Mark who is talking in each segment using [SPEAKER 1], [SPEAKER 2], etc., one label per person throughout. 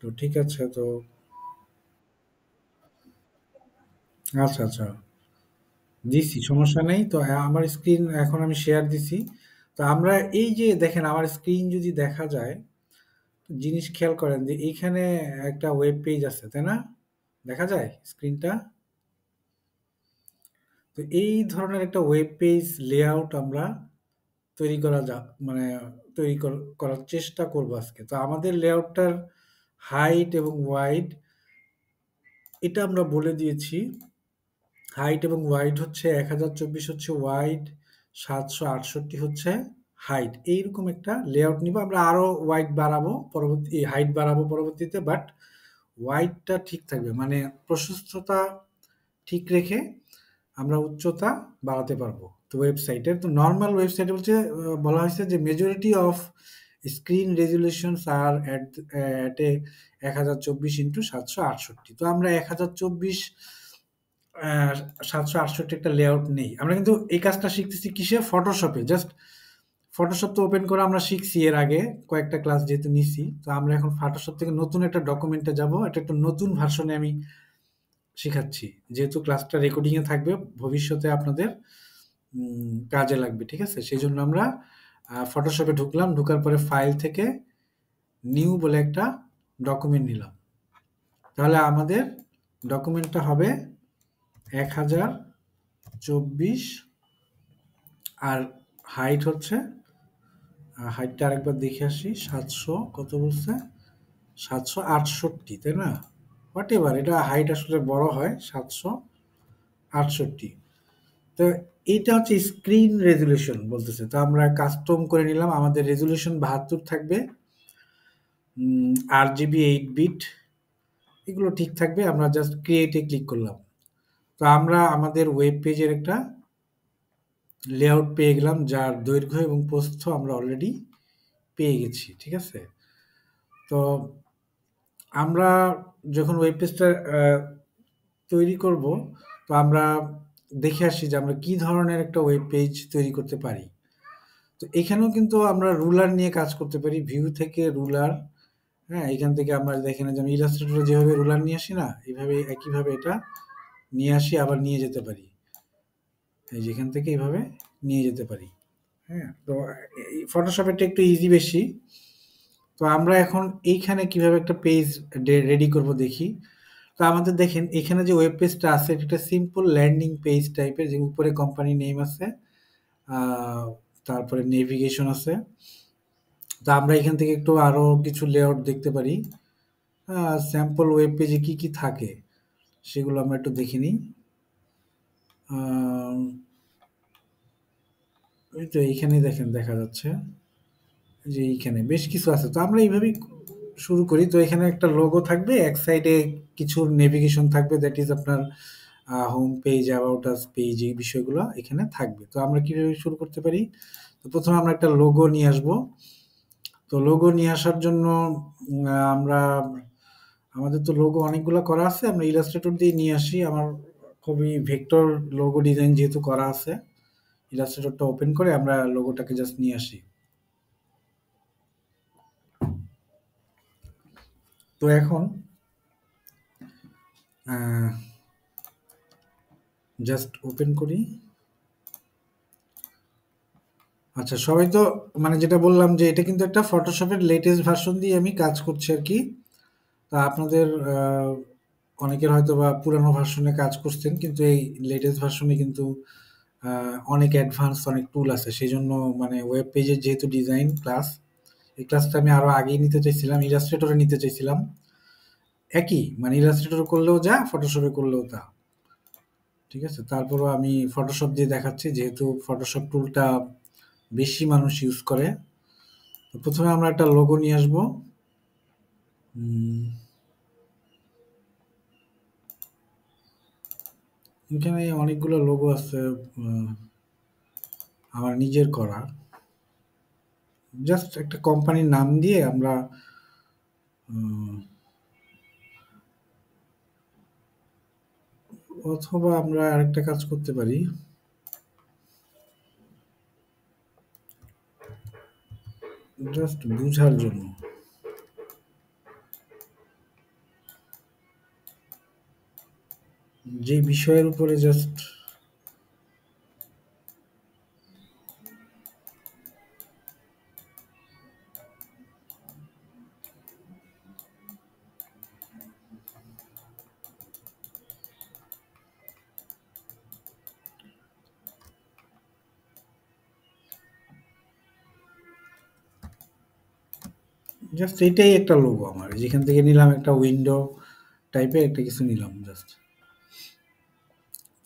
[SPEAKER 1] তো ঠিক আছে তো। আচ্ছা আচ্ছা, দিছি, সমস্যা নেই তো। আমার স্ক্রিন এখন আমি শেয়ার দিছি। তো আমরা এই যে দেখেন আমার স্ক্রিন যদি দেখা যায়, জিনিস খেয়াল করেন যে এইখানে একটা ওয়েব পেজ আছে, তাই না? দেখা যায় স্ক্রিনটা। তো এই ধরনের একটা ওয়েব পেজ লেআউট আমরা তৈরি করা যা মানে করার চেষ্টা করব আজকে। তো আমাদের লেআউটটার হাইট এবং ওয়াইড এটা আমরা বলে দিয়েছি। হাইট এবং ওয়াইড হচ্ছে 1024 হচ্ছে ওয়াইড, 768 হচ্ছে হাইট। এইরকম একটা লেআউট নিব। আমরা আরো ওয়াইড বাড়াবো পরবর্তী, হাইট বাড়াবো পরবর্তীতে, বাট ওয়াইডটা ঠিক থাকবে, মানে প্রশস্ততা ঠিক রেখে আমরা উচ্চতা বাড়াতে পারবো। তো ওয়েবসাইটের তো নর্মাল ওয়েবসাইটে বলছে, বলা হয়েছে যে majority of screen resolutions are at a 1024 × 768। তো আমরা 1024 768 একটা লেআউট নেই। আমরা কিন্তু এই কাজটা শিখতেছি কিসে? ফটোশপে। জাস্ট ফটোশপ তো ওপেন করা আমরা শিখছি এর আগে, কয়েকটা ক্লাস যেহেতু নিছি। তো আমরা এখন ফটোশপ থেকে নতুন একটা ডকুমেন্টে যাব। এটা একটা নতুন ভার্সনে আমি শিখাচ্ছি। যেহেতু ক্লাসটা রেকর্ডিং এ থাকবে, ভবিষ্যতে আপনাদের কাজে লাগবে। ঠিক আছে? সেজন্য আমরা ফটোশপে ঢুকলাম। ঢোকার পরে ফাইল থেকে নিউ বলে একটা ডকুমেন্ট নিলাম। তাহলে আমাদের ডকুমেন্টটা হবে 1024, আর হাইট হচ্ছে, হাইটটা আরেকবার দেখে আসি, 700 কত বলছে? 768, তাই না? হোয়াট এভার, এটা হাইট আসলে বড় হয়, 768। তো এইটা হচ্ছে স্ক্রিন রেজুলেশন বলতেছে। তো আমরা কাস্টম করে নিলাম, আমাদের রেজুলেশন 72 থাকবে, RGB 8 বিট, এগুলো ঠিক থাকবে। আমরা জাস্ট ক্রিয়েটে ক্লিক করলাম। তো আমরা আমাদের ওয়েব পেজের একটা লেআউট পেয়ে গেলাম, যার দৈর্ঘ্য এবং প্রস্থ আমরা অলরেডি পেয়ে গেছি। ঠিক আছে? তো আমরা যখন ওয়েব পেজটা তৈরি করব, তো আমরা দেখে আসি যে আমরা কি ধরনের একটা ওয়েব পেজ তৈরি করতে পারি। তো এখানেও কিন্তু আমরা রুলার নিয়ে কাজ করতে পারি, ভিউ থেকে রুলার। হ্যাঁ, এখান থেকে আমরা দেখেন যে আমি ইলাস্ট্রেটরে যেভাবে রুলার নিয়ে আসি না, এইভাবে একইভাবে এটা নিয়ে আসি, আবার নিয়ে যেতে পারি। এই যে এখান থেকে এইভাবে নিয়ে যেতে পারি। হ্যাঁ, তো এই ফটোশপেরটা একটু ইজি বেশি। তো আমরা এখন এইখানে কিভাবে একটা পেজ রেডি করব দেখি। তো আমাদের দেখেন এখানে যে ওয়েব পেজটা আছে, এটা একটা সিম্পল ল্যান্ডিং পেজ টাইপের, যে উপরে কোম্পানি নেম আছে, আহ, তারপরে নেভিগেশন আছে। তো আমরা এখান থেকে একটু আরো কিছু লেআউট দেখতে পারি। স্যাম্পল ওয়েব পেজে কি কি থাকে সেগুলো আমরা একটু দেখে নিই। আহ, এই তো এইখানেই দেখেন, দেখা যাচ্ছে যে এইখানে বেশ কিছু আছে। তো আমরা এইভাবেই শুরু করি। তো এখানে একটা লোগো থাকবে, এক সাইডে কিছু নেভিগেশন থাকবে, দ্যাট ইজ আপনার home page, about us page, এই বিষয়গুলো এখানে থাকবে। তো আমরা কিভাবে শুরু করতে পারি? তো প্রথমে আমরা একটা লোগো নিয়ে আসব। তো লোগো নিয়ে আসার জন্য আমরা, আমাদের তো লোগো অনেকগুলো করা আছে, আমরা ইলাস্ট্রেটর দিয়ে নিয়ে আসি। আমার খুবই ভেক্টর লোগো ডিজাইন যেহেতু করা আছে, ইলাস্ট্রেটরটা ওপেন করে আমরা লোগোটাকে জাস্ট নিয়ে আসি। তো এখন জাস্ট ওপেন করি। আচ্ছা, সবাই তো মানে যেটা বললাম যে এটা কিন্তু একটা ফটোশপের লেটেস্ট ভার্সন দিয়ে আমি কাজ করছি আর কি। তা আপনাদের অনেকের হয়তো বা পুরানো ভার্সনে কাজ করছেন, কিন্তু এই লেটেস্ট ভার্সনে কিন্তু অনেক অ্যাডভান্স অনেক টুল আছে। সেই জন্য মানে ওয়েব পেজের যেহেতু ডিজাইন ক্লাস, এই ক্লাসটা আমি আরো আগেই নিতে চাইছিলাম, ইলাস্ট্রেটরে নিতে চাইছিলাম। একই মানে ইলাস্ট্রেটর করলেও যা, ফটোশপে করলেও তা। ঠিক আছে? তারপরও আমি ফটোশপ দিয়ে দেখাচ্ছি, যেহেতু ফটোশপ টুলটা বেশি মানুষ ইউজ করে। তো প্রথমে আমরা একটা লোগো নিয়ে আসবো। উম, এখানে অনেকগুলো লোগো আছে, আহ, আমার নিজের করা। জাস্ট একটা কোম্পানির নাম দিয়ে আমরা, উম, অথবা আমরা আরেকটা কাজ করতে পারি, জাস্ট বুঝার জন্য। যে বিষয়ের উপরে জাস্ট জাস্ট এটাই একটা লোগো আমার। যেখান থেকে নিলাম একটা উইন্ডো টাইপের একটা কিছু নিলাম জাস্ট।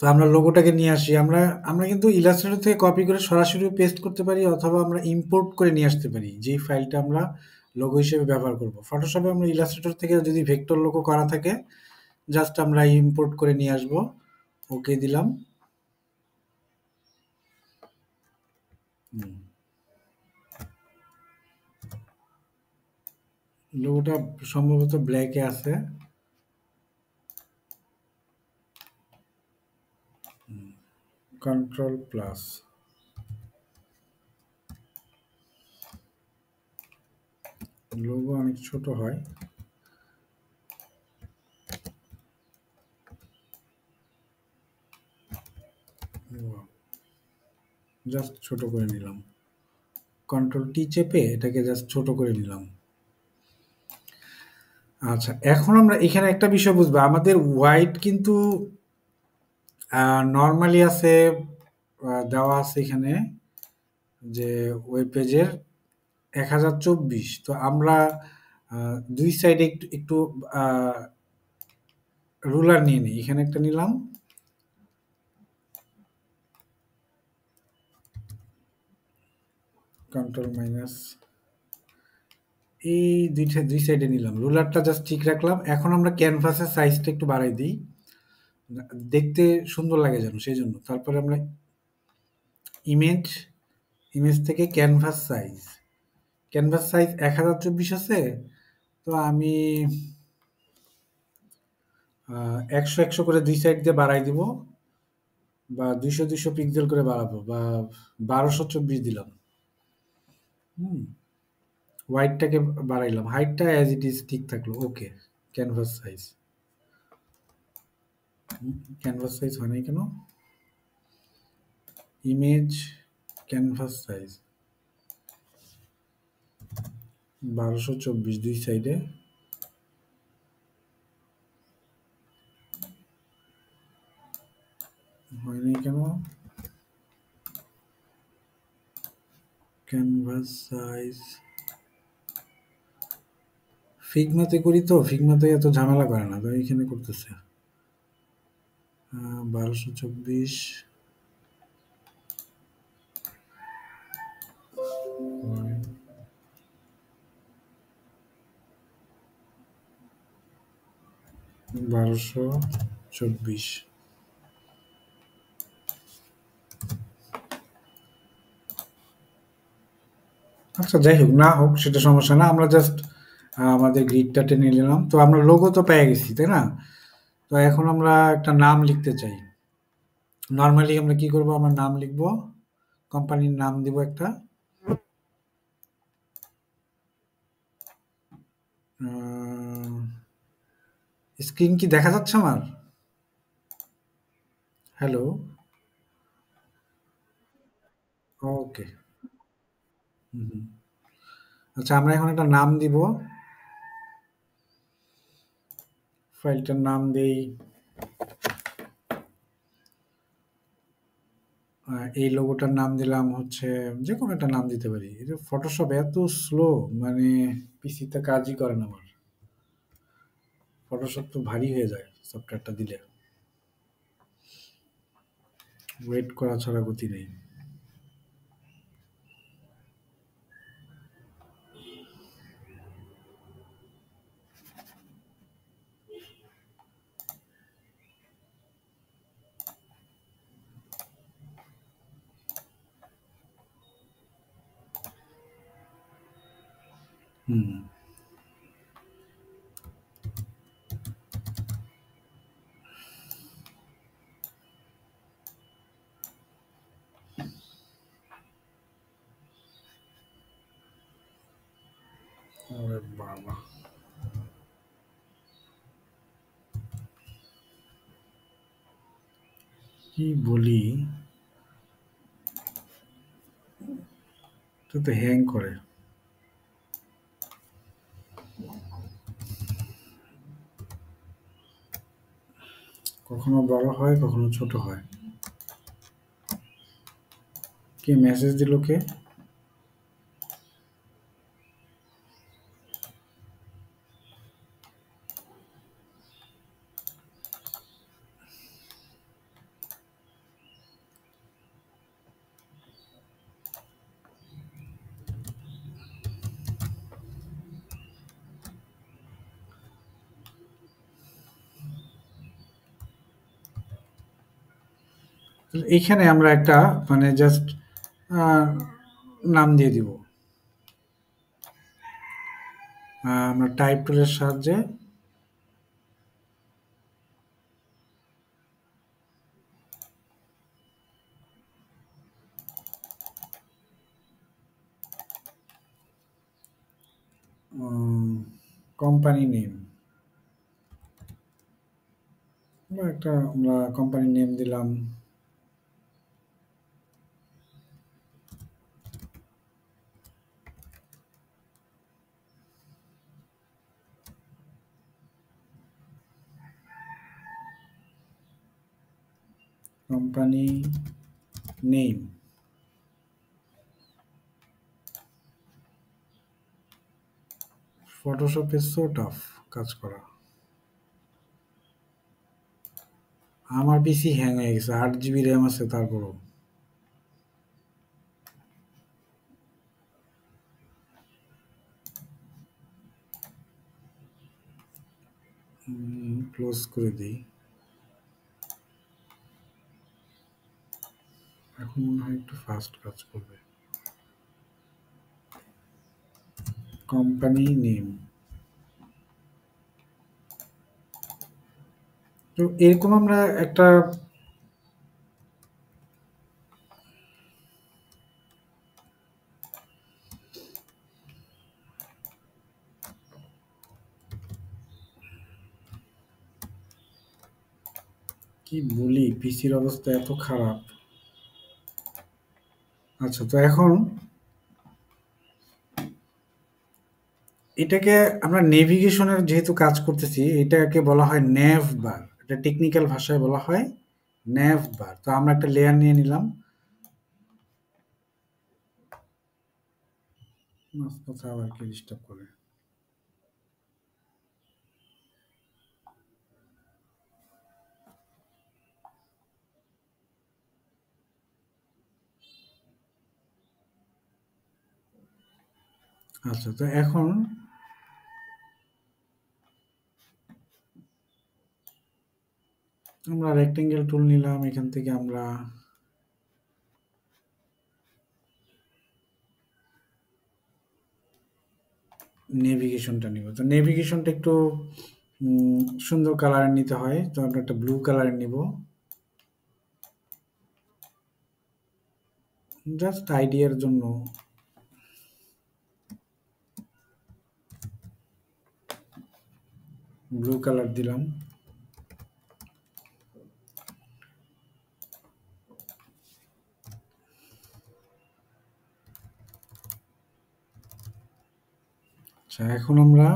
[SPEAKER 1] তো আমরা লোগোটাকে নিয়ে আসি। আমরা আমরা কিন্তু ইলাস্ট্রেটর থেকে কপি করে সরাসরি পেস্ট করতে পারি, অথবা আমরা ইম্পোর্ট করে নিয়ে আসতে পারি যেই ফাইলটা আমরা লোগো হিসেবে ব্যবহার করব। ফটোশপে আমরা ইলাস্ট্রেটর থেকে যদি ভেক্টর লোগো করা থাকে, জাস্ট আমরা ইম্পোর্ট করে নিয়ে আসব। ওকে দিলাম। লোগোটা সম্ভবত ব্ল্যাকে আছে। Control plus. লোগো অনেক ছোট হয়। জাস্ট ছোট করে নিলাম। কন্ট্রোল টি চেপে এটাকে জাস্ট ছোট করে নিলাম। আচ্ছা, এখন আমরা এখানে একটা বিষয় বুঝবো। আমাদের হোয়াইট কিন্তু নর্মালি আছে, দেওয়া আছে এখানে যে ওয়েব পেজের 1024। তো আমরা দুই সাইডে একটু একটু রুলার নিয়ে নিই। এখানে একটা নিলাম, কন্ট্রোল মাইনাস, এই দুই সাইডে নিলাম, রুলারটা জাস্ট ঠিক রাখলাম। এখন আমরা ক্যানভাসের সাইজটা একটু বাড়াই দিই, দেখতে সুন্দর লাগে যেন, সেই জন্য। তারপরে আমরা ইমেজ, ইমেজ থেকে ক্যানভাস সাইজ, ক্যানভাস সাইজ 1024 আছে। তো আমি 100 করে দুই সাইড দিয়ে বাড়াই দিব, বা 200 পিক্সেল করে বাড়াবো, বা 1224 দিলাম। হুম, হোয়াইটটাকে বাড়াইলাম, হাইটটা অ্যাজ ইট ইজ ঠিক থাকলো। ওকে, ক্যানভাস সাইজ, ক্যানভাস সাইজ হয় নাই কেন? ইমেজ, ক্যানভাস সাইজ 1224 দুই সাইডে। হয় নাই কেন? ক্যানভাস সাইজ ফিগমাতে করি তো, ফিগমাতে এত ঝামেলা করে না, তো এইখানে করতেছে। 1224, 1224। আচ্ছা, যাই হোক, না হোক সেটা সমস্যা না। আমরা জাস্ট আমাদের গ্রিডটা টেনে নিলাম। তো আমরা লোগো তো পেয়ে গেছি, তাই না? তো এখন আমরা একটা নাম লিখতে চাই। নর্মালি আমরা কি করব? আমরা নাম লিখব, কোম্পানির নাম দিব একটা। স্ক্রিন কি দেখা যাচ্ছে আমার? হ্যালো? ওকে। আচ্ছা, আমরা এখন একটা নাম দিব। ফাইলটার নাম দেই, এই লোগোটার নাম দিলাম হচ্ছে, যে কোনো একটা নাম দিতে পারি। এটা ফটোশপ এত স্লো, মানে পিসিতে কাজই করে না আমার। ফটোশপ তো ভারী হয়ে যায় সফটওয়্যারটা দিলে, ওয়েট করা ছাড়া গতি নেই। হুম। ওরে বাবা! কি বলি, তো তো হ্যাং করে। কখনো বড় হয়, কখনো ছোট হয়। কে মেসেজ দিল কে? এইখানে আমরা একটা মানে জাস্ট নাম দিয়ে দিব। আমরা টাইপ টুলের সাহায্যে কোম্পানি নেম বা একটা আমরা কোম্পানি নেম দিলাম। Company name. ফটোশপে সো টাফ কাজ করা। আমার পিসি হ্যাং হয়ে গেছে, 8 জিবি র্যাম আছে তারপরও। ক্লোজ করে দিই। এখন মনে হয় একটু ফাস্ট কাজ করবে। Company name. তো এরকম আমরা একটা কি বলি, পিসির অবস্থা এত খারাপ। আচ্ছা, তো এখন এটাকে আমরা নেভিগেশনের যেহেতু কাজ করতেছি, এটাকে বলা হয় ন্যাভ বার। এটা টেকনিক্যাল ভাষায় বলা হয় ন্যাভ বার। তো আমরা একটা লেয়ার নিয়ে নিলাম। কথা আবার কি ডিস্টার্ব করে। আচ্ছা, তো এখন আমরা রেক্টেঙ্গেল টুল নিলাম, এখান থেকে আমরা নেভিগেশনটা নিব। তো নেভিগেশনটা একটু সুন্দর কালারের নিতে হয়, তো আমরা একটা ব্লু কালারের নিব। জাস্ট আইডিয়ার জন্য। ব্লু কালার দিলাম। আচ্ছা, এখন আমরা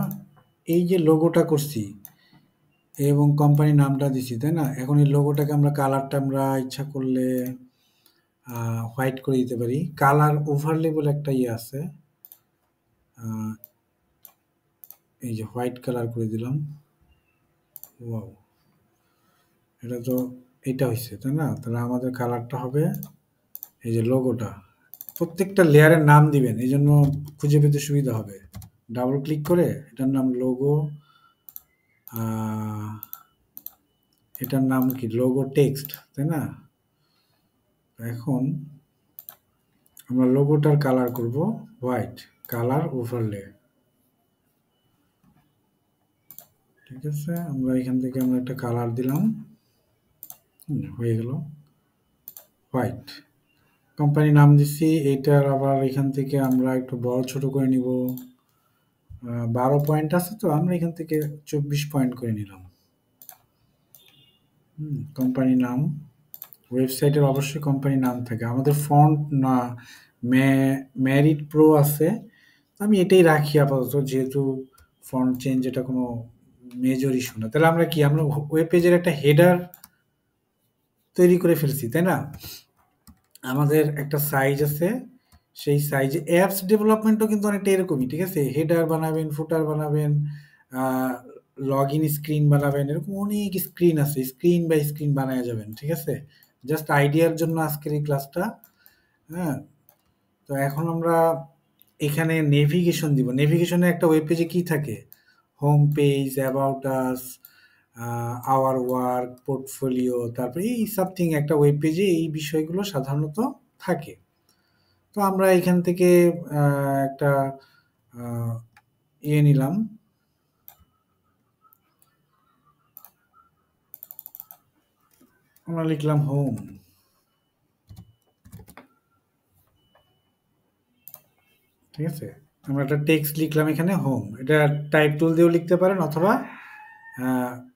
[SPEAKER 1] এই যে লোগোটা করছি এবং কোম্পানি নামটা দিছি, তাই না? এখন এই লোগোটাকে আমরা কালারটা আমরা ইচ্ছা করলে হোয়াইট করে দিতে পারি। কালার ওভারলে বলে একটা ইয়ে আছে, এই যে হোয়াইট কালার করে দিলাম। ওয়াও, এটা তো এটা হয়েছে, তাই না? তাহলে আমাদের কালারটা হবে এই যে লোগোটা। প্রত্যেকটা লেয়ারের নাম দিবেন, এই জন্য খুঁজে পেতে সুবিধা হবে। ডাবল ক্লিক করে এটার নাম লোগো, এটার নাম কি লোগো টেক্সট, তাই না? এখন আমরা লোগোটার কালার করব হোয়াইট, কালার ওভারলে। ঠিক আছে, আমরা এখান থেকে আমরা একটা কালার দিলাম, হয়ে গেল হোয়াইট। কোম্পানি নাম দিচ্ছি, এইটার আবার এখান থেকে আমরা একটু বড় ছোট করে নিব। 12 পয়েন্ট আছে, তো আমরা এখান থেকে 24 পয়েন্ট করে নিলাম। কোম্পানি নাম ওয়েবসাইটের অবশ্যই কোম্পানি নাম থাকে। আমাদের ফন্ট না ম্যারিড প্রো আছে। আমি এটাই রাখি আপাতত, যেহেতু ফন্ট চেঞ্জ এটা কোনো মেজর ইস্যু না। তাহলে আমরা কি আমরা ওয়েব পেজের একটা হেডার তৈরি করে ফেলছি, তাই না? আমাদের একটা সাইজ আছে, সেই সাইজে অ্যাপস ডেভেলপমেন্টও কিন্তু অনেকটা এরকমই, ঠিক আছে? হেডার বানাবেন, ফুটার বানাবেন, লগ ইন স্ক্রিন বানাবেন, এরকম অনেক স্ক্রিন আছে, স্ক্রিন বাই স্ক্রিন বানায় যাবেন, ঠিক আছে? জাস্ট আইডিয়ার জন্য আজকের এই ক্লাসটা। হ্যাঁ, তো এখন আমরা এখানে নেভিগেশন দিব। নেভিগেশনে একটা ওয়েব পেজে কি থাকে? Home page, about us, our work, portfolio, তারপরে এই সামথিং একটা ওয়েব পেজে এই বিষয়গুলো সাধারণত থাকে। তো আমরা এখান থেকে একটা ইয়ে নিলাম, আমরা লিখলাম হোম, ঠিক আছে? আমরা একটা টেক্সট লিখলাম এখানে হোম। এটা টাইপ টুল দিয়েও লিখতে পারেন, অথবা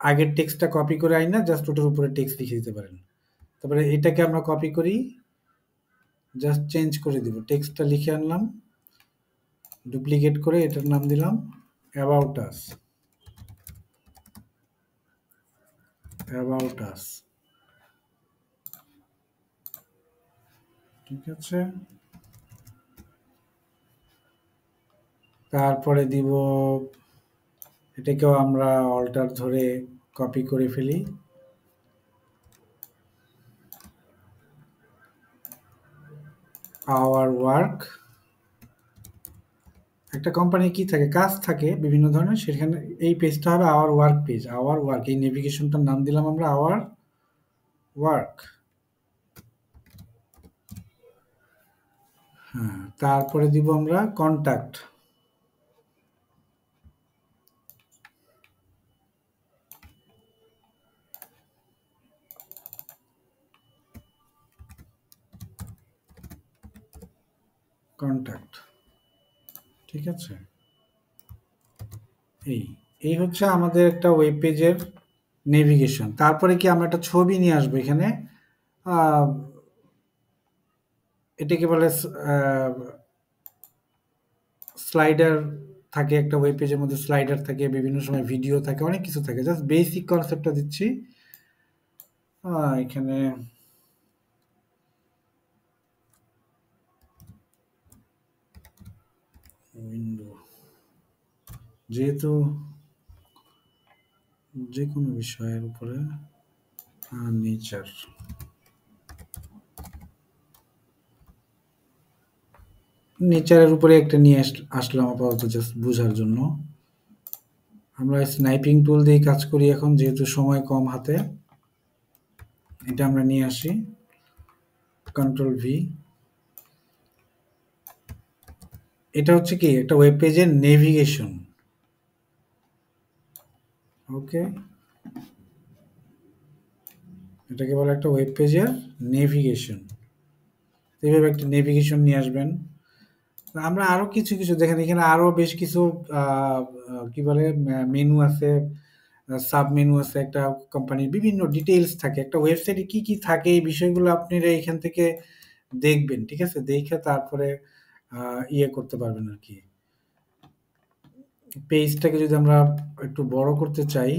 [SPEAKER 1] আগের টেক্সটটা কপি করে আইনা জাস্ট ওটার উপরে টেক্সট লিখে দিতে পারেন। তারপরে এটাকে আমরা কপি করি, জাস্ট চেঞ্জ করে দিব, টেক্সটটা লিখে আনলাম, ডুপ্লিকেট করে এটার নাম দিলাম অ্যাবাউট আস, অ্যাবাউট আস, ঠিক আছে? তারপরে দিব, এটাকেও আমরা অল্টার ধরে কপি করে ফেলি, আওয়ার ওয়ার্ক। একটা কোম্পানি কি থাকে, কাজ থাকে বিভিন্ন ধরনের, সেখানে এই পেজটা হবে our work page. Our work, এই নেভিগেশনটার নাম দিলাম আমরা আওয়ার ওয়ার্ক। হ্যাঁ, তারপরে দিব আমরা কন্ট্যাক্ট, কন্ট্যাক্ট, ঠিক আছে? এই এই হচ্ছে আমাদের একটা ওয়েব পেজের নেভিগেশন। তারপরে কি আমরা একটা ছবি নিয়ে আসবো এখানে, আহ, এটাকে বলে স্লাইডার থাকে। একটা ওয়েব পেজের মধ্যে স্লাইডার থাকে, বিভিন্ন সময় ভিডিও থাকে, অনেক কিছু থাকে। জাস্ট বেসিক কনসেপ্টটা দিচ্ছি। এখানে উইন্ডো, যেহেতু যে কোনো বিষয়ের উপরে নেচার, নেচারের উপরে একটা নিয়ে আসলাম আপাতত, জাস্ট বোঝার জন্য। আমরা স্নাইপিং টুল দিয়ে কাজ করি এখন, যেহেতু সময় কম হাতে। এটা আমরা নিয়ে আসি, কন্ট্রোল ভি। এটা হচ্ছে কি একটা ওয়েব পেজের নেভিগেশন, ওকে? এটাকে বলে একটা ওয়েব পেজের নেভিগেশন। এইভাবে একটা নেভিগেশন নিয়ে আসবেন। আমরা আরো কিছু কিছু দেখেন, এখানে আরো বেশ কিছু কি বলে মেনু আছে, সাব মেনু আছে। একটা কোম্পানির বিভিন্ন ডিটেইলস থাকে, একটা ওয়েবসাইটে কি কি থাকে এই বিষয়গুলো আপনারা এখান থেকে দেখবেন, ঠিক আছে? দেখে তারপরে ইয়ে করতে পারবেন আর কি। পেজটাকে যদি আমরা একটু বড় করতে চাই,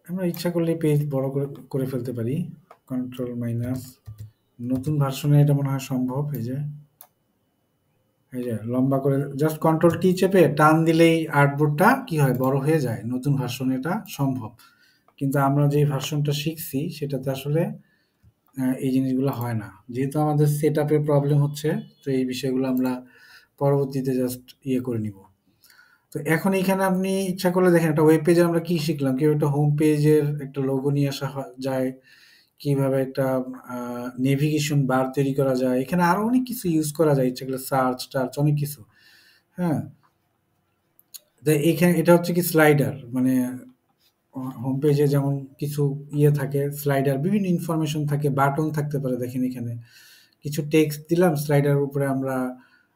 [SPEAKER 1] আমরা ইচ্ছা করলে পেজ বড় করে ফেলতে পারি। কন্ট্রোল মাইনাস, নতুন ভার্সনে এটা মনে হয় সম্ভব। এই যে লম্বা করে জাস্ট কন্ট্রোল কি চেপে টান দিলেই আর্টবোর্ডটা কি হয়, বড় হয়ে যায়। নতুন ভার্সনে এটা সম্ভব, কিন্তু আমরা যে ভার্সনটা শিখছি সেটাতে আসলে এই জিনিসগুলো হয় না। যেহেতু আমাদের সেট আপে প্রবলেম হচ্ছে, তো এই বিষয়গুলো আমরা পরবর্তীতে জাস্ট ইয়ে করে নিব। তো এখন এইখানে আপনি ইচ্ছা করলে দেখেন, একটা ওয়েব পেজে আমরা কি শিখলাম, কিভাবে একটা হোম পেজের একটা লোগো নিয়ে আসা যায়, কিভাবে একটা নেভিগেশন বার তৈরি করা যায়। এখানে আরো অনেক কিছু ইউজ করা যায়, ইচ্ছা করলে সার্চ টার্চ অনেক কিছু। হ্যাঁ, তো এখানে এটা হচ্ছে কি স্লাইডার, মানে হোম পেজে যেমন কিছু ইয়ে থাকে, স্লাইডার বিভিন্ন ইনফরমেশন থাকে, বাটন থাকতে পারে। দেখেন এখানে কিছু টেক্সট দিলাম স্লাইডার উপরে, আমরা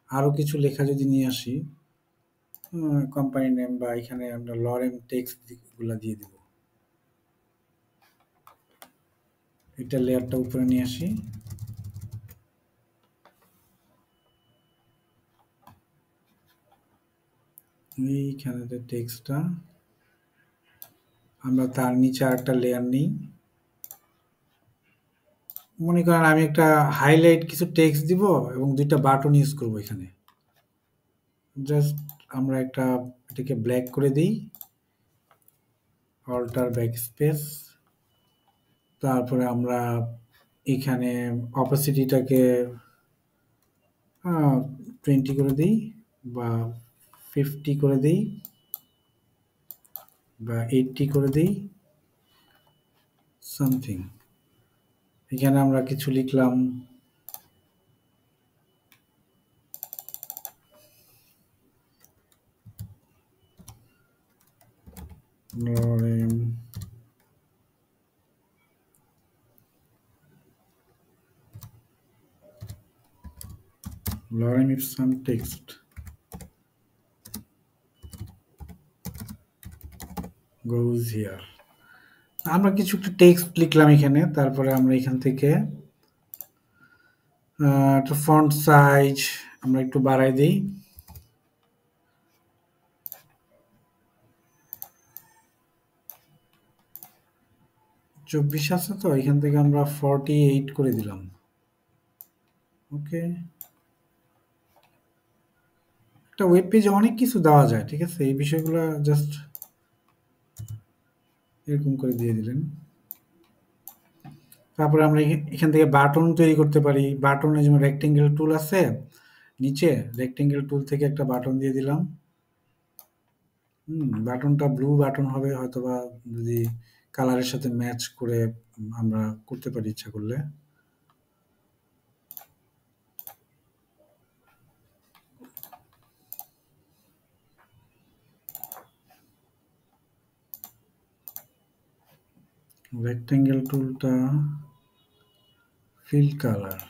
[SPEAKER 1] আরো কিছু লেখা যদি নিয়ে আসি, কোম্পানি নেম বা এখানে আমরা লরেম টেক্সট গুলা দিয়ে দিব। এটা লেয়ারটা উপরে নিয়ে আসি। এইখানে টেক্সটটা আমরা তার নিচে আরেকটা লেয়ার নিই। মনে করেন আমি একটা হাইলাইট কিছু টেক্সট দিব এবং দুইটা বাটন ইউজ করব এখানে। জাস্ট আমরা এটাকে ব্ল্যাক করে দিই, অল্টার ব্যাকস্পেস। তারপরে আমরা এখানে অপাসিটিটাকে 20 করে দিই বা 50 করে দিই বা 80 করে দিই, সামথিং। এখানে আমরা কিছু লিখলাম, lorem if some text goes here। আমরা কিছু একটা টেক্সট লিখলাম এখানে। তারপরে আমরা এখান থেকে একটা ফন্ট সাইজ আমরা একটু বাড়াই দিই। চব্বিশ আছে তো, এখান থেকে আমরা 48 করে দিলাম। ওকে, একটা ওয়েব পেজে অনেক কিছু দেওয়া যায়, ঠিক আছে? এই বিষয়গুলো জাস্ট এরকম করে দিয়ে দিলেন। তারপরে আমরা এখান থেকে বাটন তৈরি করতে পারি। বাটনে যেমন রেক্টেঙ্গেল টুল আছে নিচে, রেক্টেঙ্গেল টুল থেকে একটা বাটন দিয়ে দিলাম। বাটনটা ব্লু বাটন হবে, হয়তোবা যদি কালারের সাথে ম্যাচ করে আমরা করতে পারি ইচ্ছা করলে। রেক্টেঙ্গেল টুলটা ফিল কালার,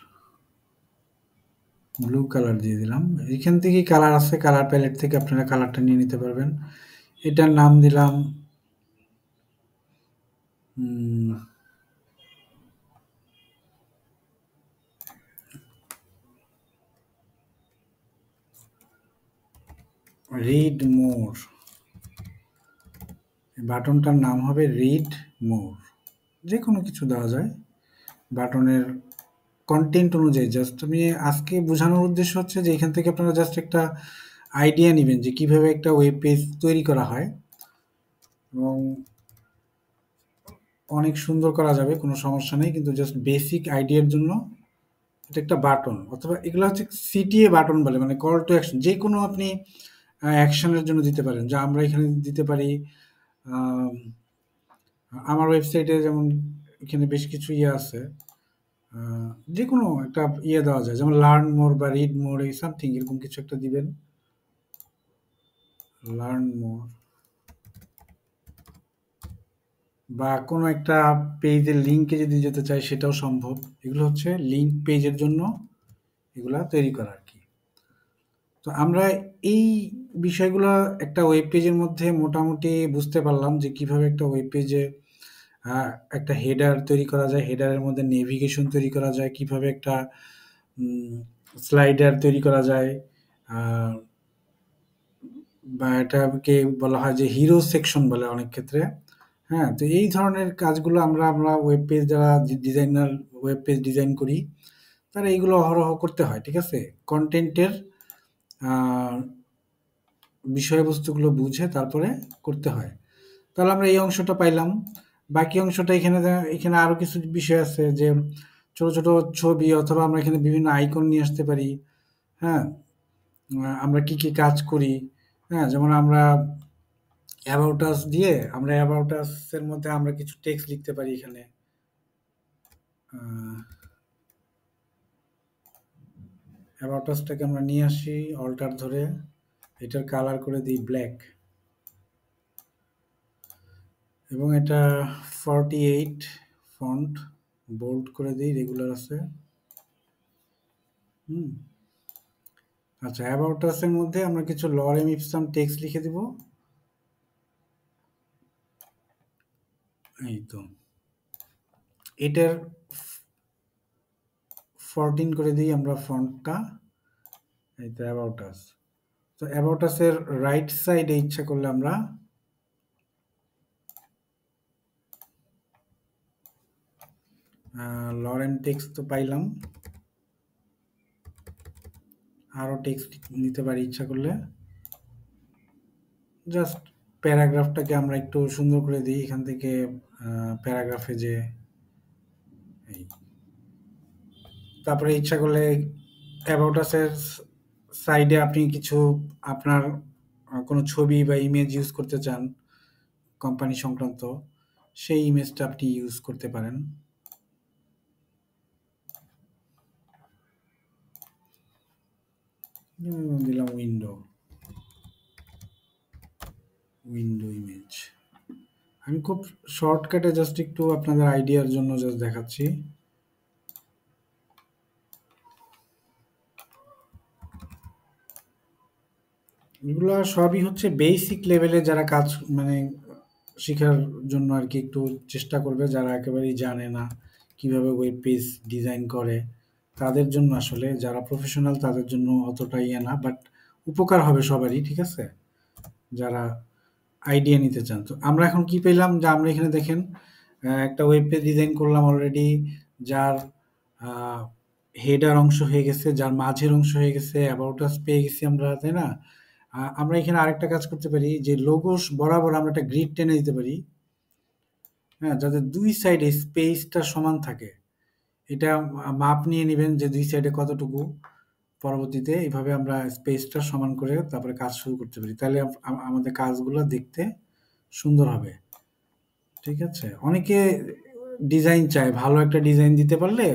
[SPEAKER 1] ব্লু কালার দিয়ে দিলাম। এখান থেকে কালার আছে, কালার প্যালেট থেকে আপনারা কালারটা নিয়ে নিতে পারবেন। এটার নাম দিলাম রিড মোর। বাটনটার নাম হবে রিড মোর। যে কোনো কিছু দেওয়া যায় বাটনের কন্টেন্ট অনুযায়ী। জাস্ট আমি আজকে বোঝানোর উদ্দেশ্য হচ্ছে যে এখান থেকে আপনারা জাস্ট একটা আইডিয়া নেবেন যে কিভাবে একটা ওয়েব পেজ তৈরি করা হয়, এবং অনেক সুন্দর করা যাবে, কোনো সমস্যা নেই। কিন্তু জাস্ট বেসিক আইডিয়ার জন্য এটা একটা বাটন, অথবা এগুলো হচ্ছে সিটিএ বাটন বলে, মানে কল টু অ্যাকশন। যে কোনো আপনি অ্যাকশনের জন্য দিতে পারেন। যা আমরা এখানে দিতে পারি, আম, আমার ওয়েবসাইটে যেমন এখানে বেশ কিছু ইয়ে আছে, যে কোনো একটা ইয়ে দেওয়া যায়, যেমন লার্ন মোর বা রিড মোর, এই সামথিং এরকম কিছু একটা দিবেন। লার্ন মোর বা কোনো একটা পেজের লিঙ্কে যদি যেতে চাই সেটাও সম্ভব। এগুলো হচ্ছে লিঙ্ক পেজের জন্য এগুলা তৈরি করা আর কি। তো আমরা এই বিষয়গুলো একটা ওয়েব পেজের মধ্যে মোটামুটি বুঝতে পারলাম যে কিভাবে একটা ওয়েব পেজে একটা হেডার তৈরি করা যায়, হেডারের মধ্যে নেভিগেশন তৈরি করা যায়, কিভাবে একটা স্লাইডার তৈরি করা যায়, আহ, বা এটাকে বলা হয় যে হিরো সেকশন বলে অনেক ক্ষেত্রে। হ্যাঁ, তো এই ধরনের কাজগুলো আমরা আমরা ওয়েব পেজ যারা ডিজাইনার, ওয়েব পেজ ডিজাইন করি, তারা এইগুলো অহরহ করতে হয়, ঠিক আছে? কন্টেন্টের বিষয়বস্তুগুলো বুঝে তারপরে করতে হয়। তাহলে আমরা এই অংশটা পাইলাম। বাকি অংশটা এখানে এখানে আরো কিছু বিষয় আছে, যে ছোট ছোট ছবি, অথবা আমরা এখানে বিভিন্ন আইকন নিয়ে আসতে পারি। হ্যাঁ, আমরা কি কি কাজ করি। হ্যাঁ, যেমন আমরা অ্যাবাউট আস দিয়ে আমরা অ্যাবাউট আস এর মধ্যে আমরা কিছু টেক্সট লিখতে পারি এখানে। অ্যাবাউট আসটাকে আমরা নিয়ে আসি, অল্টার ধরে এটার কালার করে দিই ব্ল্যাক, এবং এটা 48 ফন্ট বোল্ড করে দিই, রেগুলার আছে। হুম, আচ্ছা, অ্যাবাউট আস এর মধ্যে আমরা কিছু লরেম ইপসাম টেক্সট লিখে দিব। এই তো, এটার 14 করে দিই আমরা ফন্টটা। এই তো অ্যাবাউট আস। তো অ্যাবাউট আস এর রাইট সাইডে ইচ্ছা করলে আমরা লরেম টেক্সট তো পাইলাম, আরও টেক্সট নিতে পারি ইচ্ছা করলে। জাস্ট প্যারাগ্রাফটাকে আমরা একটু সুন্দর করে দিই এখান থেকে। প্যারাগ্রাফে যে এই, তারপরে ইচ্ছা করলে অ্যাবাউট আস-এর সাইডে আপনি কিছু আপনার কোনো ছবি বা ইমেজ ইউজ করতে চান কোম্পানি সংক্রান্ত, সেই ইমেজটা আপনি ইউজ করতে পারেন। দিলাম উইন্ডো ইমেজ। আমি খুব শর্টকাটে জাস্ট একটু আপনাদের আইডিয়ার জন্য জাস্ট দেখাচ্ছি। এগুলো সবই হচ্ছে বেসিক লেভেলে যারা কাজ মানে শেখার জন্য আর কি, একটু চেষ্টা করবে যারা একেবারেই জানে না কিভাবে ওয়েব পেজ ডিজাইন করে, তাদের জন্য আসলে। যারা প্রফেশনাল তাদের জন্য অতটা ইয়ে না, বাট উপকার হবে সবারই, ঠিক আছে, যারা আইডিয়া নিতে চান। তো আমরা এখন কি পেলাম, যে আমরা এখানে দেখেন একটা ওয়েব পেজ ডিজাইন করলাম অলরেডি, যার হেডার অংশ হয়ে গেছে, যার মাঝের অংশ হয়ে গেছে, অ্যাবাউট আস পেয়ে গেছি আমরা, তাই না? আমরা এখানে আরেকটা কাজ করতে পারি, যে লোগোস বরাবর আমরা একটা গ্রিড টেনে দিতে পারি, হ্যাঁ, যাতে দুই সাইডে স্পেসটা সমান থাকে। এটা মাপ নিয়ে নেবেন যে দুই সাইডে কতটুকু। পরবর্তীতে এইভাবে আমরা স্পেসটা সমান করে তারপরে কাজ শুরু করতে পারি, তাহলে আমাদের কাজগুলো দেখতে সুন্দর হবে। ঠিক আছে, অনেকে ডিজাইন চায়, ভালো একটা ডিজাইন দিতে পারলে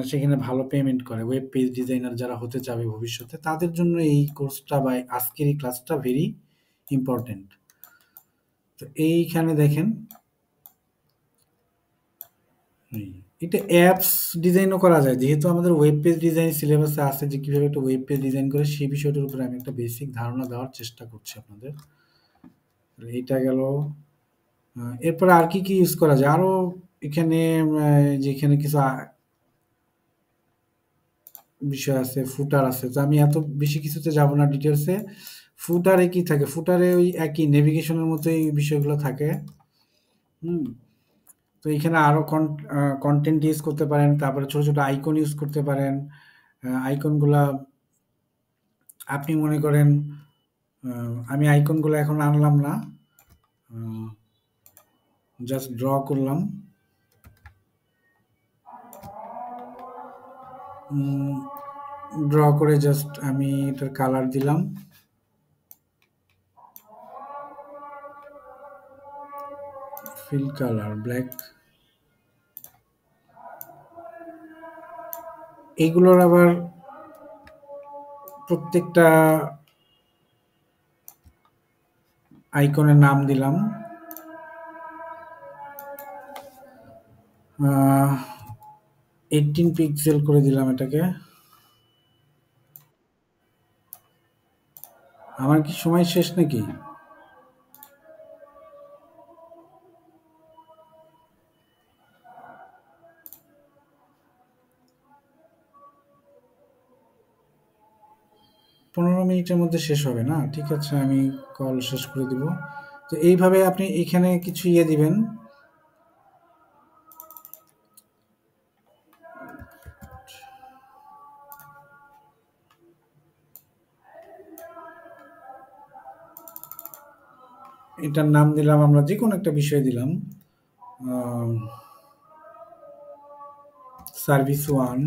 [SPEAKER 1] সেখানে ভালো পেমেন্ট করে। ওয়েব পেজ ডিজাইনার যারা হতে চাবে ভবিষ্যতে, তাদের জন্য এই কোর্সটা বা আজকের এই ক্লাসটা ভেরি ইম্পর্টেন্ট। তো এইখানে দেখেন, এটা অ্যাপস ডিজাইনও করা যায়, যেহেতু আমাদের ওয়েব পেজ ডিজাইন সিলেবাসে আছে যে কিভাবে একটা ওয়েব পেজ ডিজাইন করে, সেই বিষয়টার উপরে আমি একটা বেসিক ধারণা দেওয়ার চেষ্টা করছি আপনাদের। এইটা গেল। এরপরে আর কি কি ইউজ করা যায় আরো এখানে, যেখানে কিছু বিষয় আছে, ফুটার আছে, তো আমি এত বেশি কিছুতে যাব না ডিটেলসে। ফুটারে কি থাকে, ফুটারে ওই একই নেভিগেশনের মতোই বিষয়গুলো থাকে। হুম। তো এখানে আরো কন্টেন্ট ইউজ করতে পারেন, তারপরে ছোট ছোট আইকন ইউজ করতে পারেন। আইকনগুলা আপনি মনে করেন, আমি আইকনগুলো এখন আনলাম না, জাস্ট ড্র করলাম। ড্র করে জাস্ট আমি এটার কালার দিলাম, ফিল কালার ব্ল্যাক। এইগুলোর আবার প্রত্যেকটা আইকনের নাম দিলাম। 18 পিক্সেল করে দিলাম এটাকে। আমার কি সময় শেষ নাকি? পনেরো মিনিটের মধ্যে শেষ হবে না? ঠিক আছে, আমি কল শেষ করে দিব। তো এইভাবে আপনি এখানে কিছু ইয়ে দিবেন। এটার নাম দিলাম আমরা, যে কোনো একটা বিষয় দিলাম, সার্ভিস ওয়ান।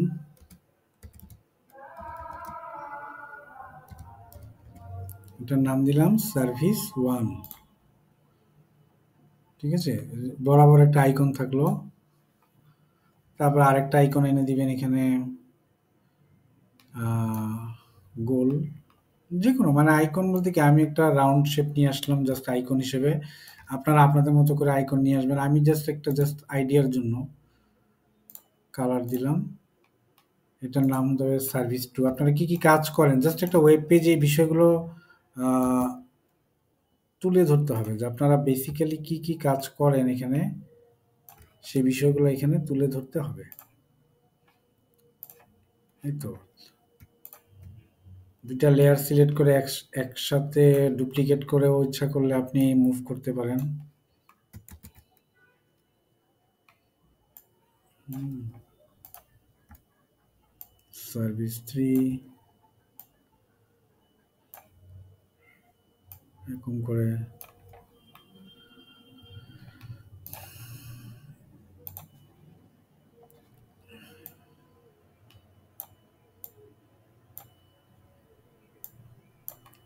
[SPEAKER 1] এটার নাম দিলাম সার্ভিস ওয়ান। ঠিক আছে, বরাবর একটা আইকন থাকলো। তারপর আরেকটা আইকন এনে দিবেন এখানে, গোল, যে কোনো মানে আইকন বলতে কি, আমি একটা রাউন্ড শেপ নিয়ে আসলাম জাস্ট আইকন হিসেবে। আপনারা আপনাদের মতো করে আইকন নিয়ে আসবেন, আমি জাস্ট একটা জাস্ট আইডিয়ার জন্য কালার দিলাম। এটার নাম দেবে সার্ভিস টু। আপনারা কি কি কাজ করেন জাস্ট একটা ওয়েব পেজে এই বিষয়গুলো আহ, তুলে ধরতে হবে যে আপনারা বেসিক্যালি কি কি কাজ করেন এখানে, সেই বিষয়গুলো এখানে তুলে ধরতে হবে। এই তো দুইটা লেয়ার সিলেক্ট করে একসাথে ডুপ্লিকেট করেও ইচ্ছা করলে আপনি মুভ করতে পারেন। সার্ভিস থ্রি এরকম করে।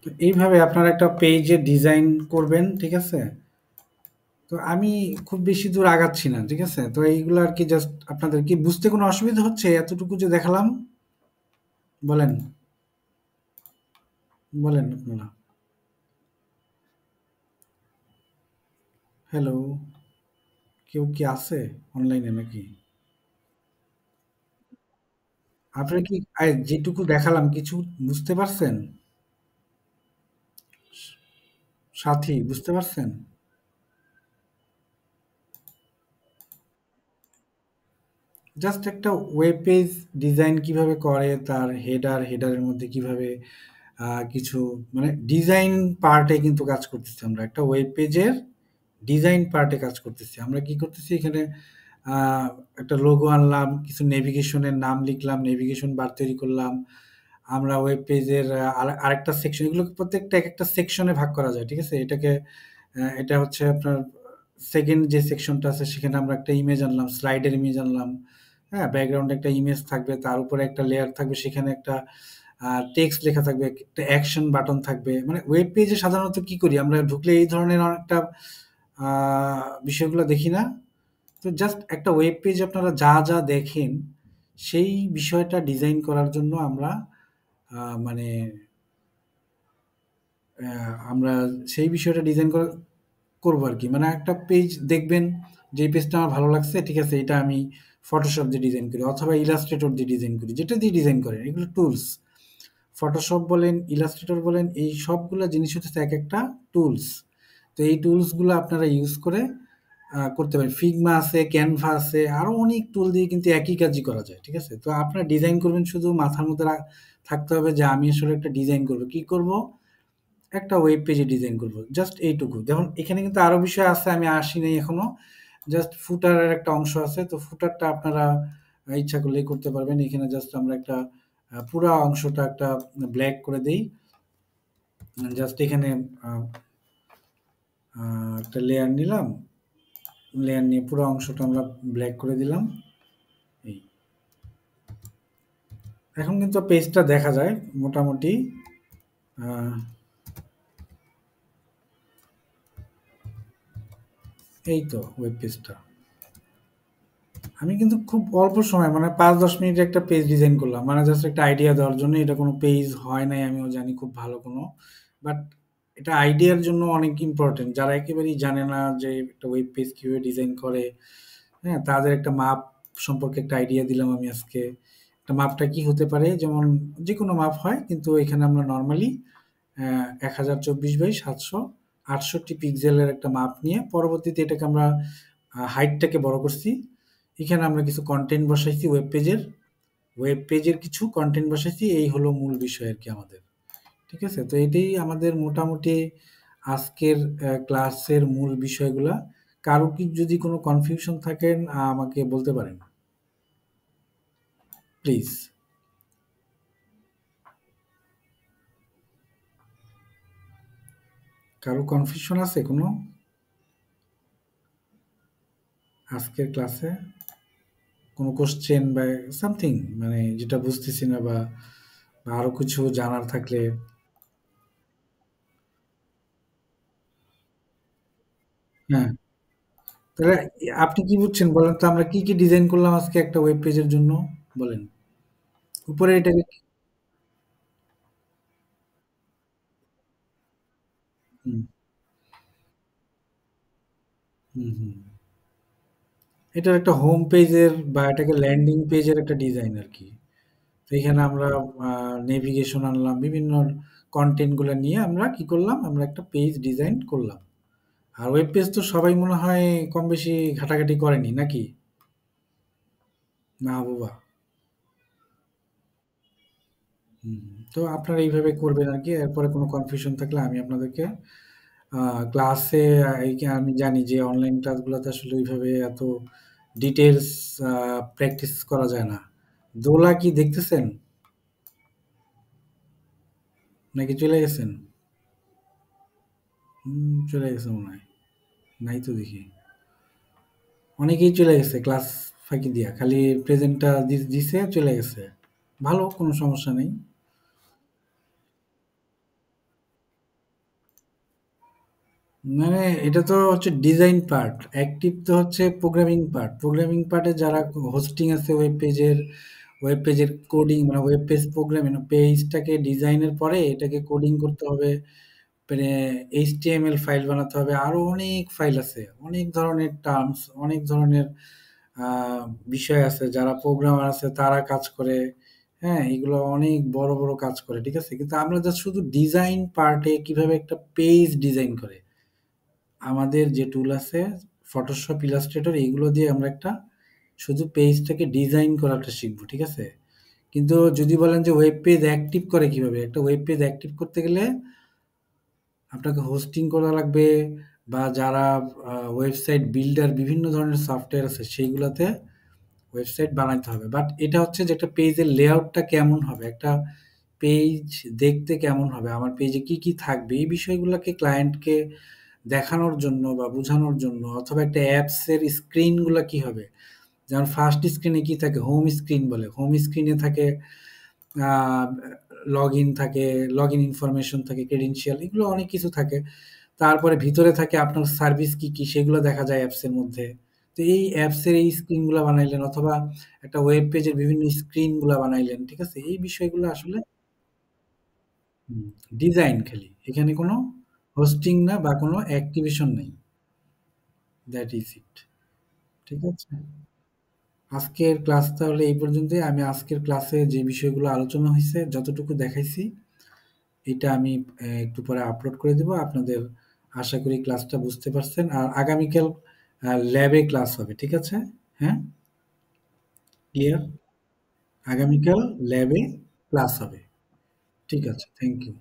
[SPEAKER 1] তো এইভাবে আপনারা একটা পেজে ডিজাইন করবেন, ঠিক আছে? তো আমি খুব বেশি দূর আগাচ্ছি না, ঠিক আছে? তো এইগুলো আর কি জাস্ট আপনাদের কি বুঝতে কোনো অসুবিধা হচ্ছে এতটুকু যে দেখালাম? বলেন, বলেন আপনারা। হ্যালো, কেউ কি আছে অনলাইনে নাকি? আপনারা কি যেটুকু দেখালাম কিছু বুঝতে পারছেন? সাথী বুঝতে পারছেন? জাস্ট একটা ওয়েব পেজ ডিজাইন কিভাবে করে, তার হেডারের মধ্যে কিভাবে কিছু মানে ডিজাইন পার্টে কিন্তু কাজ করতেছি আমরা। একটা ওয়েব পেজের ডিজাইন পার্টে কাজ করতেছি। আমরা কি করতেছি এখানে আহ, একটা লোগো আনলাম, কিছু নেভিগেশনের নাম লিখলাম, নেভিগেশন বার তৈরি করলাম। আমরা ওয়েব পেজের আরেকটা সেকশন, এগুলো প্রত্যেকটা এক একটা সেকশনে ভাগ করা যায়, ঠিক আছে? এটাকে এটা হচ্ছে আপনার সেকেন্ড যে সেকশনটা আছে, সেখানে আমরা একটা ইমেজ আনলাম, স্লাইডের ইমেজ আনলাম। হ্যাঁ, ব্যাকগ্রাউন্ডে একটা ইমেজ থাকবে, তার উপরে একটা লেয়ার থাকবে, সেখানে একটা টেক্সট লেখা থাকবে, একটা অ্যাকশন বাটন থাকবে। মানে ওয়েব পেজে সাধারণত কি করি আমরা, ঢুকলে এই ধরনের অনেকটা বিষয়গুলো দেখি না? তো জাস্ট একটা ওয়েব পেজ আপনারা যা যা দেখেন সেই বিষয়টা ডিজাইন করার জন্য আমরা মানে আমরা সেই বিষয়টা ডিজাইন করবো আর কি। মানে একটা পেজ দেখবেন যে পেজটা আমার ভালো লাগছে, ঠিক আছে, এটা আমি ফটোশপ দিয়ে ডিজাইন করি অথবা ইলাস্ট্রেটর দিয়ে ডিজাইন করি, যেটা দিয়ে ডিজাইন করেন এগুলো টুলস। ফটোশপ বলেন, ইলাস্ট্রেটর বলেন, এই সবগুলা জিনিস হচ্ছে এক একটা টুলস। তো এই টুলসগুলো আপনারা ইউজ করে করতে পারেন। ফিগমা আছে, ক্যানভা আছে, আরো অনেক টুল দিয়ে কিন্তু একই কাজই করা যায়, ঠিক আছে? তো আপনারা ডিজাইন করবেন, শুধু মাথার মধ্যে থাকতে হবে যে আমি আসলে একটা ডিজাইন করব। কি করব? একটা ওয়েব পেজে ডিজাইন করব, জাস্ট এইটুকু। দেখুন এখানে কিন্তু আরো বিষয় আছে, আমি আসি নাই এখনো। জাস্ট ফুটারের একটা অংশ আছে, তো ফুটারটা আপনারা ইচ্ছা করলেই করতে পারবেন। এখানে জাস্ট আমরা একটা পুরা অংশটা একটা ব্ল্যাক করে দেই। জাস্ট এখানে আহ, একটা লেয়ার নিলাম, লেয়ার নিয়ে পুরো অংশটা আমরা ব্ল্যাক করে দিলাম। এই এখন কিন্তু পেজটা দেখা যায় মোটামুটি। আহ, এই তো ওয়েব পেজটা। আমি কিন্তু খুব অল্প সময় মানে ৫-১০ মিনিটে একটা পেজ ডিজাইন করলাম। মানে জাস্ট একটা আইডিয়া দেওয়ার জন্য। এটা কোনো পেজ হয় নাই আমিও জানি খুব ভালো কোনো। বাট এটা আইডিয়ার জন্য অনেক ইম্পর্টেন্ট। যারা একেবারেই জানে না যে একটা ওয়েব পেজ কিভাবে ডিজাইন করে, হ্যাঁ, তাদের একটা মাপ সম্পর্কে একটা আইডিয়া দিলাম আমি আজকে। একটা মাপটা কি হতে পারে, যেমন যেকোনো মাপ হয়, কিন্তু এখানে আমরা নরমালি ১০২৪ বাই ৭৬৮ পিক্সেলের একটা মাপ নিয়ে পরবর্তীতে এটাকে আমরা হাইটটাকে বড় করছি। এখানে আমরা কিছু কন্টেন্ট বসাইছি ওয়েব পেজের কিছু কন্টেন্ট বসাইছি। এই হলো মূল বিষয় আর কি আমাদের, ঠিক আছে? তো এটাই আমাদের মোটামুটি আজকের ক্লাসের মূল বিষয়গুলা। কারো কি যদি কোনো কনফিউশন থাকেন আমাকে বলতে পারেন প্লিজ। কারো কনফিউশন আছে কোনো আজকের ক্লাসে? কোনো কোশ্চেন বা সামথিং, মানে যেটা বুঝতেছি না, বা আরো কিছু জানার থাকলে? হ্যাঁ, তাহলে আপনি কি বুঝছেন বলেন তো, আমরা কি কি ডিজাইন করলাম আজকে একটা ওয়েব পেজের জন্য? বলেন। উপরে এটাকে হুম, হুম, হুম। এটার একটা হোম পেজের বা এটাকে ল্যান্ডিং পেজের একটা ডিজাইন আর কি। তো এখানে আমরা নেভিগেশন আনলাম, বিভিন্ন কনটেন্টগুলো নিয়ে আমরা কি করলাম? আমরা একটা পেজ ডিজাইন করলাম। আর ওয়েব পেজ তো সবাই মনে হয় কম বেশি ঘাটাঘাটি করেনি নাকি? মাহবুবা? হুম, তো আপনারা এইভাবে করবেন আরকি। এরপরে কোনো কনফিউশন থাকলে আমি আপনাদেরকে ক্লাসে আমি জানি যে অনলাইন ক্লাসগুলোতে আসলে ওইভাবে এত ডিটেইলস আ প্র্যাকটিস করা যায় না। দোলা কি দেখতেছেন? নাকি চলে গেছেন? চলে গেছে মনে হয়। নাই তো দেখি। অনেকেই চলে গেছে ক্লাস ফাঁকি দিয়া। খালি প্রেজেন্টটা দিছে চলে গেছে। ভালো, কোনো সমস্যা নেই। মানে এটা তো হচ্ছে ডিজাইন পার্ট, অ্যাক্টিভ তো হচ্ছে প্রোগ্রামিং পার্ট। প্রোগ্রামিং পার্টে যারা হোস্টিং আছে ওয়েব পেজের কোডিং মানে ওয়েব পেজ প্রোগ্রামিং পেজটাকে ডিজাইনের পরে এটাকে কোডিং করতে হবে, মানে এইচটিএমএল ফাইল বানাতে হবে, আরো অনেক ফাইল আছে, অনেক ধরনের টার্মস, অনেক ধরনের আহ, বিষয় আছে। যারা প্রোগ্রামার আছে তারা কাজ করে, হ্যাঁ, এগুলো অনেক বড় বড় কাজ করে, ঠিক আছে। কিন্তু আমরা জাস্ট শুধু ডিজাইন পার্টে কিভাবে একটা পেজ ডিজাইন করে আমাদের যে টুল আছে ফটোশপ, ইলাস্ট্রেটর, এইগুলো দিয়ে আমরা একটা শুধু পেজটাকে ডিজাইন করাটা শিখবো, ঠিক আছে। কিন্তু যদি বলেন যে ওয়েব পেজ অ্যাক্টিভ করে কিভাবে, একটা ওয়েব পেজ অ্যাক্টিভ করতে গেলে আপনাকে হোস্টিং করা লাগবে, বা যারা ওয়েবসাইট বিল্ডার বিভিন্ন ধরনের সফটওয়্যার আছে সেইগুলোতে ওয়েবসাইট বানাইতে হবে। বাট এটা হচ্ছে যে একটা পেজের লেআউটটা কেমন হবে, একটা পেজ দেখতে কেমন হবে, আমার পেজে কি কি থাকবে, এই বিষয়গুলোকে ক্লায়েন্টকে দেখানোর জন্য বা বোঝানোর জন্য, অথবা একটা অ্যাপসের স্ক্রিনগুলো কি হবে। যেমন ফার্স্ট স্ক্রিনে কি থাকে, হোম স্ক্রিন বলে, হোম স্ক্রিনে থাকে লগ ইন থাকে, লগ ইন ইনফরমেশন থাকে, ক্রেডেনশিয়াল, এগুলো অনেক কিছু থাকে। তারপরে ভিতরে থাকে আপনার সার্ভিস কি কি, সেগুলো দেখা যায় অ্যাপসের মধ্যে। তো এই অ্যাপসের এই স্ক্রিনগুলো বানাইলেন, অথবা একটা ওয়েব পেজের বিভিন্ন স্ক্রিনগুলো বানাইলেন, ঠিক আছে। এই বিষয়গুলো আসলে ডিজাইন খালি, এখানে কোনো হোস্টিং না বা কোনো অ্যাক্টিভেশন নেই। দ্যাট ইজ ইট, ঠিক আছে। আজকের ক্লাস তাহলে এই পর্যন্তই। আমি আজকের ক্লাসে যে বিষয়গুলো আলোচনা হয়েছে যতটুকু দেখাইছি, এটা আমি একটু পরে আপলোড করে দেব আপনাদের। আশা করি ক্লাসটা বুঝতে পারছেন। আর আগামীকাল ল্যাবে ক্লাস হবে, ঠিক আছে। হ্যাঁ, ক্লিয়ার। আগামীকাল ল্যাবে ক্লাস হবে। ঠিক আছে, থ্যাংক ইউ।